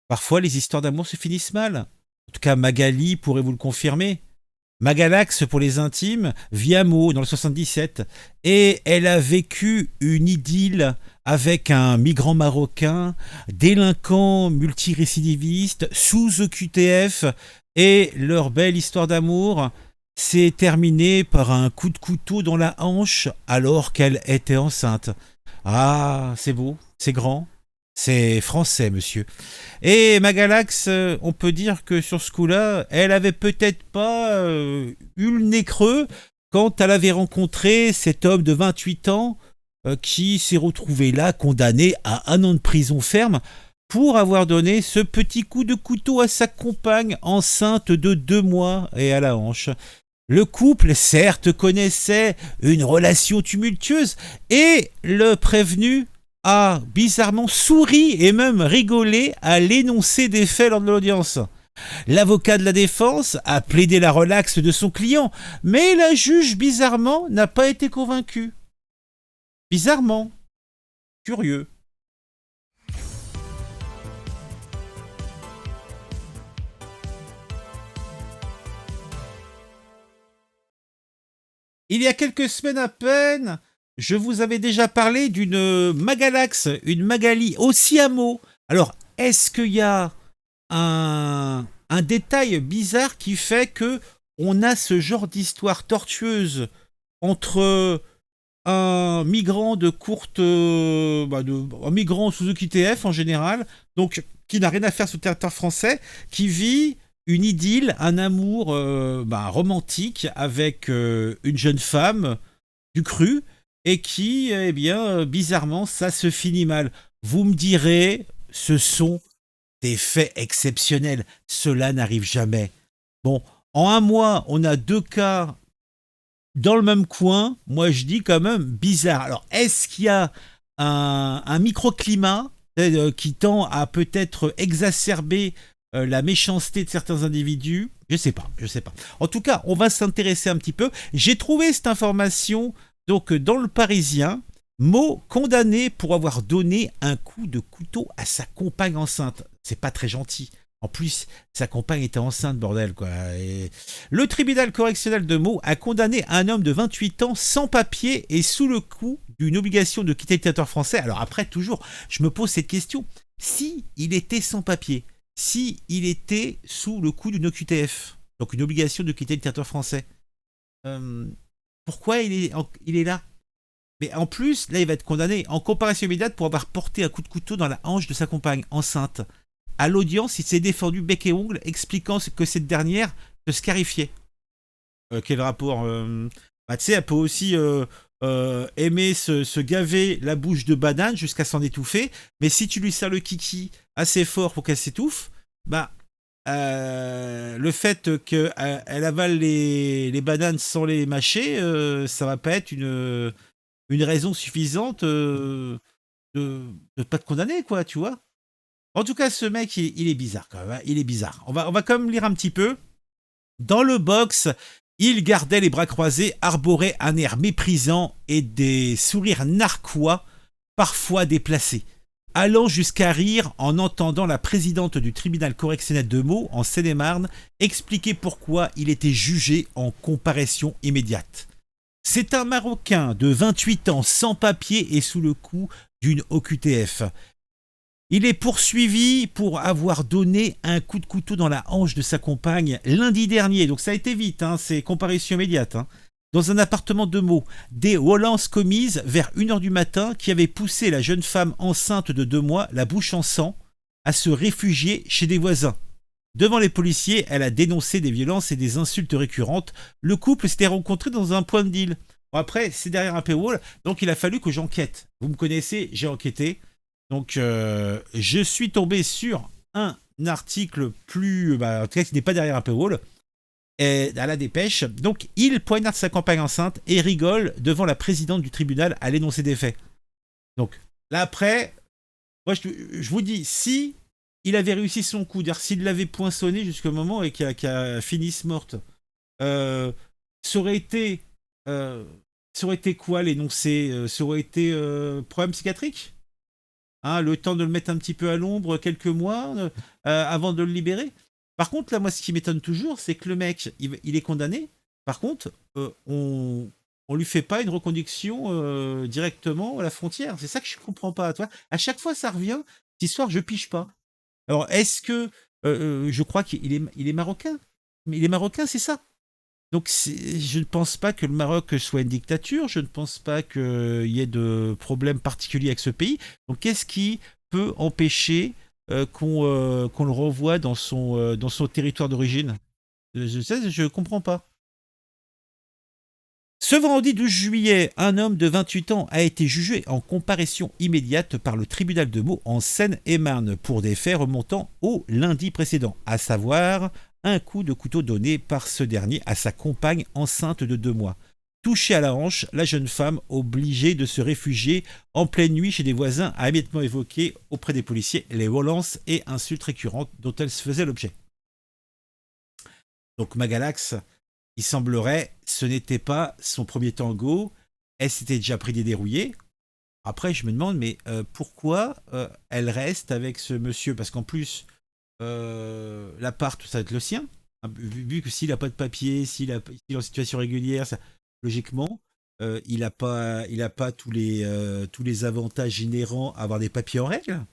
Parfois, les histoires d'amour se finissent mal. En tout cas, Magali pourrait vous le confirmer. Magalax, pour les intimes, vit à Meaux, dans le 77. Et elle a vécu une idylle avec un migrant marocain, délinquant multirécidiviste, sous OQTF. Et leur belle histoire d'amour s'est terminée par un coup de couteau dans la hanche alors qu'elle était enceinte. Ah, c'est beau, c'est grand, c'est français, monsieur. Et Magalax, on peut dire que sur ce coup-là, elle avait peut-être pas eu le nez creux quand elle avait rencontré cet homme de 28 ans qui s'est retrouvé là, condamné à 1 an de prison ferme pour avoir donné ce petit coup de couteau à sa compagne enceinte de 2 mois et à la hanche. Le couple, certes, connaissait une relation tumultueuse et le prévenu a bizarrement souri et même rigolé à l'énoncé des faits lors de l'audience. L'avocat de la défense a plaidé la relaxe de son client, mais la juge, bizarrement, n'a pas été convaincue. Bizarrement. Curieux. Il y a quelques semaines à peine, je vous avais déjà parlé d'une Magalax, une Magali aussi à mots. Alors, est-ce qu'il y a un détail bizarre qui fait que on a ce genre d'histoire tortueuse entre un migrant de courte, un migrant sous OQTF en général, donc qui n'a rien à faire sur le territoire français, qui vit une idylle, un amour romantique avec une jeune femme du cru et qui, eh bien, bizarrement, ça se finit mal. Vous me direz, ce sont des faits exceptionnels. Cela n'arrive jamais. Bon, en 1 mois, on a 2 cas dans le même coin. Moi, je dis quand même bizarre. Alors, est-ce qu'il y a un microclimat qui tend à peut-être exacerber la méchanceté de certains individus? Je sais pas, je sais pas. En tout cas, on va s'intéresser un petit peu. J'ai trouvé cette information donc dans le Parisien. Mo condamné pour avoir donné un coup de couteau à sa compagne enceinte. C'est pas très gentil. En plus, sa compagne était enceinte, bordel, quoi. Et le tribunal correctionnel de Meaux a condamné un homme de 28 ans sans papier et sous le coup d'une obligation de quitter le territoire français. Alors après, toujours, je me pose cette question. Si il était sans papier, si il était sous le coup d'une OQTF, donc une obligation de quitter le territoire français, euh, pourquoi il est là? Mais en plus, là, il va être condamné en comparaison immédiate pour avoir porté un coup de couteau dans la hanche de sa compagne enceinte. À l'audience, il s'est défendu bec et ongle, expliquant que cette dernière se scarifiait. Quel rapport tu sais, elle peut aussi aimer se gaver la bouche de banane jusqu'à s'en étouffer, mais si tu lui sers le kiki assez fort pour qu'elle s'étouffe, bah, le fait qu'elle avale les bananes sans les mâcher, ça va pas être une raison suffisante de ne pas te condamner, quoi, tu vois. En tout cas, ce mec, il est bizarre quand même. Hein. Il est bizarre. On va quand même lire un petit peu. Dans le box, il gardait les bras croisés, arborait un air méprisant et des sourires narquois, parfois déplacés, allant jusqu'à rire en entendant la présidente du tribunal correctionnel de Meaux, en Seine-et-Marne, expliquer pourquoi il était jugé en comparution immédiate. C'est un Marocain de 28 ans sans papier et sous le coup d'une OQTF. Il est poursuivi pour avoir donné un coup de couteau dans la hanche de sa compagne lundi dernier. Donc ça a été vite, hein, c'est comparution immédiate. Hein, dans un appartement de Meaux. Des violences commises vers 1 heure du matin qui avaient poussé la jeune femme enceinte de 2 mois, la bouche en sang, à se réfugier chez des voisins. Devant les policiers, elle a dénoncé des violences et des insultes récurrentes. Le couple s'était rencontré dans un point de deal. Bon, après, c'est derrière un paywall, donc il a fallu que j'enquête. Vous me connaissez, j'ai enquêté. Donc, je suis tombé sur un article plus, en tout cas, qui n'est pas derrière un paywall, à la dépêche. Donc, il poignarde sa compagne enceinte et rigole devant la présidente du tribunal à l'énoncé des faits. Donc, là après, moi, je vous dis, si il avait réussi son coup, dire s'il l'avait poinçonné jusqu'au moment et qu'il a fini morte, euh, ça aurait été, euh, ça aurait été quoi l'énoncé? Ça aurait été problème psychiatrique? hein, le temps de le mettre un petit peu à l'ombre, quelques mois, avant de le libérer. Par contre, là, moi, ce qui m'étonne toujours, c'est que le mec, il est condamné. Par contre, on lui fait pas une reconduction directement à la frontière. C'est ça que je comprends pas. Toi, à chaque fois, ça revient. Cette histoire, je pige pas. Alors, est-ce que je crois qu'il est marocain? Mais il est marocain, c'est ça. Donc, je ne pense pas que le Maroc soit une dictature. Je ne pense pas qu'il y ait de problème particulier avec ce pays. Donc, qu'est-ce qui peut empêcher qu'on le renvoie dans son territoire d'origine? Je comprends pas. Ce vendredi 12 juillet, un homme de 28 ans a été jugé en comparution immédiate par le tribunal de Meaux en Seine-et-Marne pour des faits remontant au lundi précédent, à savoir un coup de couteau donné par ce dernier à sa compagne enceinte de 2 mois. Touchée à la hanche, la jeune femme, obligée de se réfugier en pleine nuit chez des voisins, a immédiatement évoqué auprès des policiers les violences et insultes récurrentes dont elle se faisait l'objet. Donc Magalax, il semblerait, ce n'était pas son premier tango. Elle s'était déjà pris des dérouillés. Après, je me demande, mais pourquoi elle reste avec ce monsieur? Parce qu'en plus, l'appart, ça va être le sien. Hein, vu que s'il n'a pas de papier, s'il est en situation régulière, logiquement, il a pas tous les avantages inhérents à avoir des papiers en règle.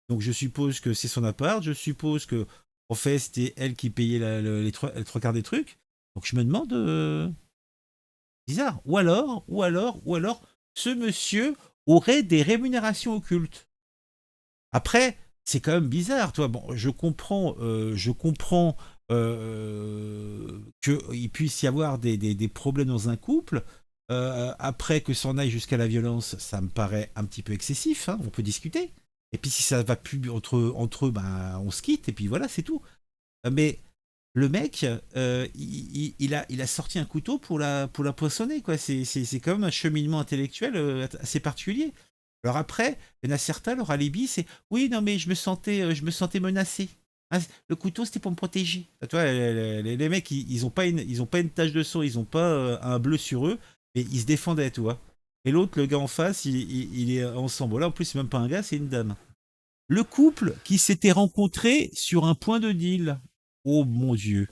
Donc je suppose que c'est son appart. Je suppose que en fait, c'était elle qui payait les trois quarts des trucs. Donc je me demande, bizarre. Ou alors, ce monsieur aurait des rémunérations occultes. Après, c'est quand même bizarre, toi. Bon, je comprends qu'il puisse y avoir des problèmes dans un couple. Après que s'en aille jusqu'à la violence, ça me paraît un petit peu excessif. Hein, on peut discuter. Et puis si ça va plus entre eux, ben, on se quitte et puis voilà, c'est tout. Mais le mec, il a sorti un couteau pour la poinçonner, quoi. C'est quand même un cheminement intellectuel assez particulier. Alors après, il y en a certains, leur alibi, c'est oui, non, mais je me sentais menacé. Ah, le couteau, c'était pour me protéger. Ah, tu vois, les mecs, ils ont pas une tache de sang, ils ont pas un bleu sur eux, mais ils se défendaient, tu vois. Et l'autre, le gars en face, il est ensemble. Là, en plus, c'est même pas un gars, c'est une dame. Le couple qui s'était rencontré sur un point de deal, oh mon Dieu,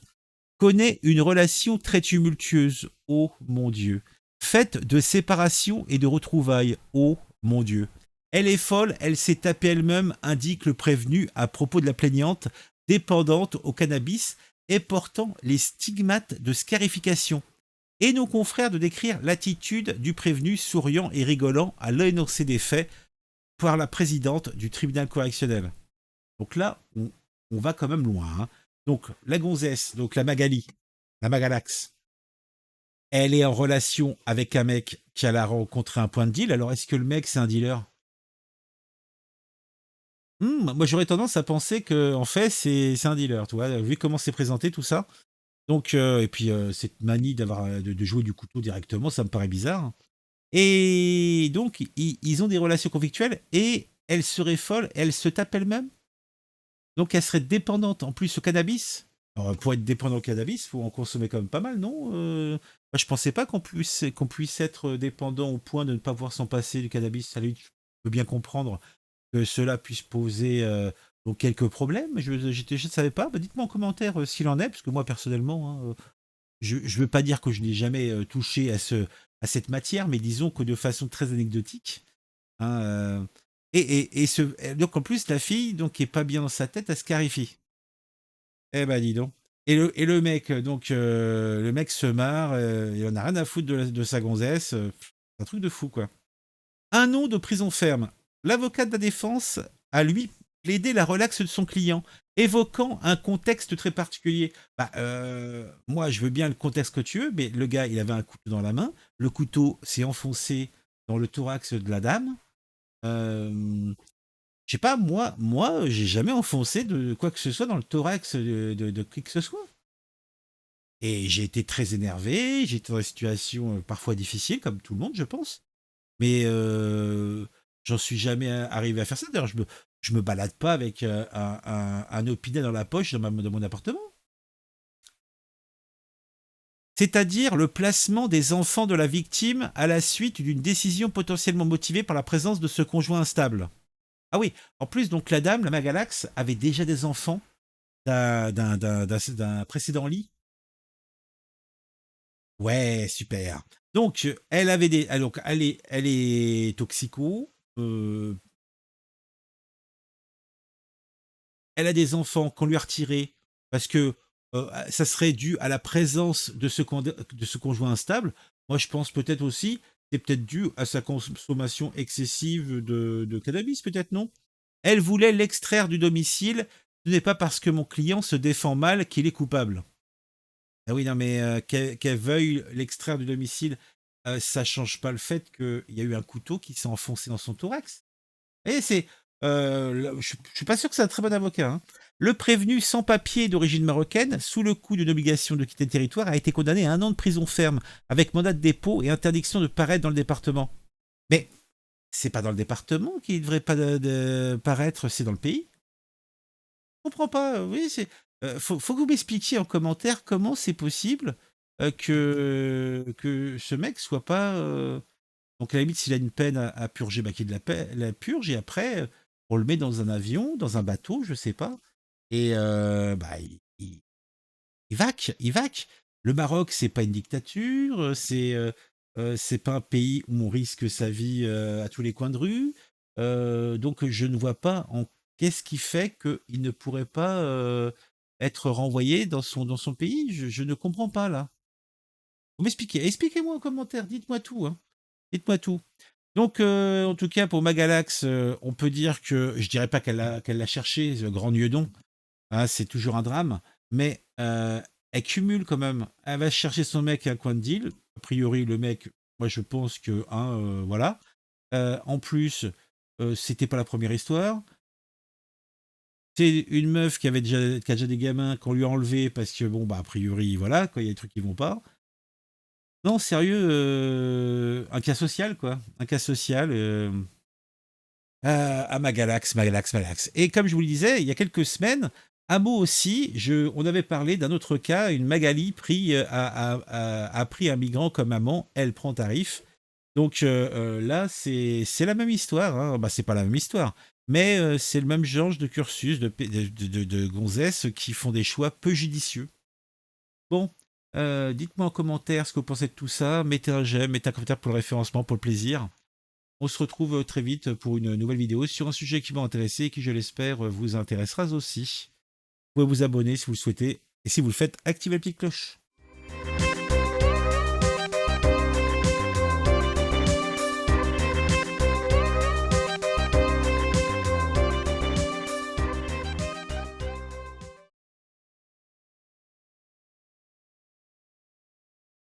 connaît une relation très tumultueuse, oh mon Dieu, faite de séparation et de retrouvailles, oh mon Dieu. Elle est folle, elle s'est tapée elle-même, indique le prévenu à propos de la plaignante, dépendante au cannabis et portant les stigmates de scarification. Et nos confrères de décrire l'attitude du prévenu souriant et rigolant à l'énoncé des faits par la présidente du tribunal correctionnel. Donc là, on va quand même loin. Hein. Donc la gonzesse, donc la Magalax, elle est en relation avec un mec qui a rencontré un point de deal. Alors est-ce que le mec c'est un dealer? Moi j'aurais tendance à penser que en fait c'est un dealer, tu vois, vu comment c'est présenté tout ça. Donc et puis cette manie de jouer du couteau directement, ça me paraît bizarre. Et donc ils ont des relations conflictuelles et elle serait folle, elle se tape elle-même. Donc elle serait dépendante en plus au cannabis. Alors, pour être dépendant au cannabis, il faut en consommer quand même pas mal, non? Moi, je pensais pas qu'on puisse être dépendant au point de ne pas pouvoir s'en passer du cannabis. À la limite, je peux bien comprendre que cela puisse poser donc quelques problèmes. Je ne savais pas. Bah, dites-moi en commentaire s'il en est, parce que moi personnellement, hein, je ne veux pas dire que je n'ai jamais touché à cette matière, mais disons que de façon très anecdotique. Hein, donc en plus, la fille, donc, qui est pas bien dans sa tête, elle se clarifie. Eh ben, dis donc. Et le mec, donc, le mec se marre, il en a rien à foutre de sa gonzesse. C'est un truc de fou, quoi. Un an de prison ferme. L'avocat de la défense a, lui, plaidé la relaxe de son client, évoquant un contexte très particulier. Bah, moi, je veux bien le contexte que tu veux, mais le gars, il avait un couteau dans la main. Le couteau s'est enfoncé dans le thorax de la dame. Euh, je sais pas, moi, j'ai jamais enfoncé de quoi que ce soit dans le thorax de qui que ce soit. Et j'ai été très énervé, j'étais dans des situations parfois difficiles, comme tout le monde, je pense. Mais j'en suis jamais arrivé à faire ça. D'ailleurs, je me balade pas avec un opinet dans la poche dans mon appartement. C'est-à-dire le placement des enfants de la victime à la suite d'une décision potentiellement motivée par la présence de ce conjoint instable. Ah oui, en plus, donc la dame, la Magalax, avait déjà des enfants d'un précédent lit. Ouais, super. Donc, elle avait des. Donc, elle est toxico. euh, Elle a des enfants qu'on lui a retirés parce que ça serait dû à la présence de ce conjoint instable. Moi, je pense peut-être aussi, c'est peut-être dû à sa consommation excessive de cannabis, peut-être non. Elle voulait l'extraire du domicile. Ce n'est pas parce que mon client se défend mal qu'il est coupable. Ah oui, non, mais qu'elle veuille l'extraire du domicile, ça change pas le fait qu'il y a eu un couteau qui s'est enfoncé dans son thorax. Et c'est, je suis pas sûr que c'est un très bon avocat, hein. Le prévenu sans papier d'origine marocaine, sous le coup d'une obligation de quitter le territoire, a été condamné à 1 an de prison ferme, avec mandat de dépôt et interdiction de paraître dans le département. Mais c'est pas dans le département qu'il devrait pas de paraître, c'est dans le pays. Je comprends pas. Oui, faut que vous m'expliquiez en commentaire comment c'est possible que ce mec soit pas. Donc à la limite, s'il a une peine à purger, bah, qu'il la purge et après, on le met dans un avion, dans un bateau, je sais pas. Et bah, il vaque. Le Maroc, c'est pas une dictature, c'est pas un pays où on risque sa vie à tous les coins de rue. Donc je ne vois pas en qu'est-ce qui fait qu'il ne pourrait pas être renvoyé dans son pays. Je ne comprends pas là. Vous m'expliquez. Expliquez-moi en commentaire, dites-moi tout, hein. Dites-moi tout. Donc, en tout cas, pour Magalax, on peut dire que je dirais pas qu'elle l'a cherché, ce grand Nieudon. Hein, c'est toujours un drame, mais elle cumule quand même. Elle va chercher son mec à un coin de deal. A priori, le mec, moi, je pense que, hein, voilà. En plus, c'était pas la première histoire. C'est une meuf qui a déjà des gamins qu'on lui a enlevés parce que, bon, bah, a priori, voilà, quoi, il y a des trucs qui vont pas. Non, sérieux, un cas social, quoi. Un cas social. À Magalax, Magalax, Magalax. Et comme je vous le disais, il y a quelques semaines, Amo aussi, on avait parlé d'un autre cas, une Magali a pris un migrant comme amant, elle prend tarif. Donc là, c'est la même histoire, hein. Bah, c'est pas la même histoire, mais c'est le même genre de cursus de gonzesses qui font des choix peu judicieux. Bon, dites-moi en commentaire ce que vous pensez de tout ça, mettez un j'aime, mettez un commentaire pour le référencement, pour le plaisir. On se retrouve très vite pour une nouvelle vidéo sur un sujet qui m'a intéressé et qui, je l'espère, vous intéressera aussi. Vous pouvez vous abonner si vous le souhaitez et si vous le faites, activez la petite cloche.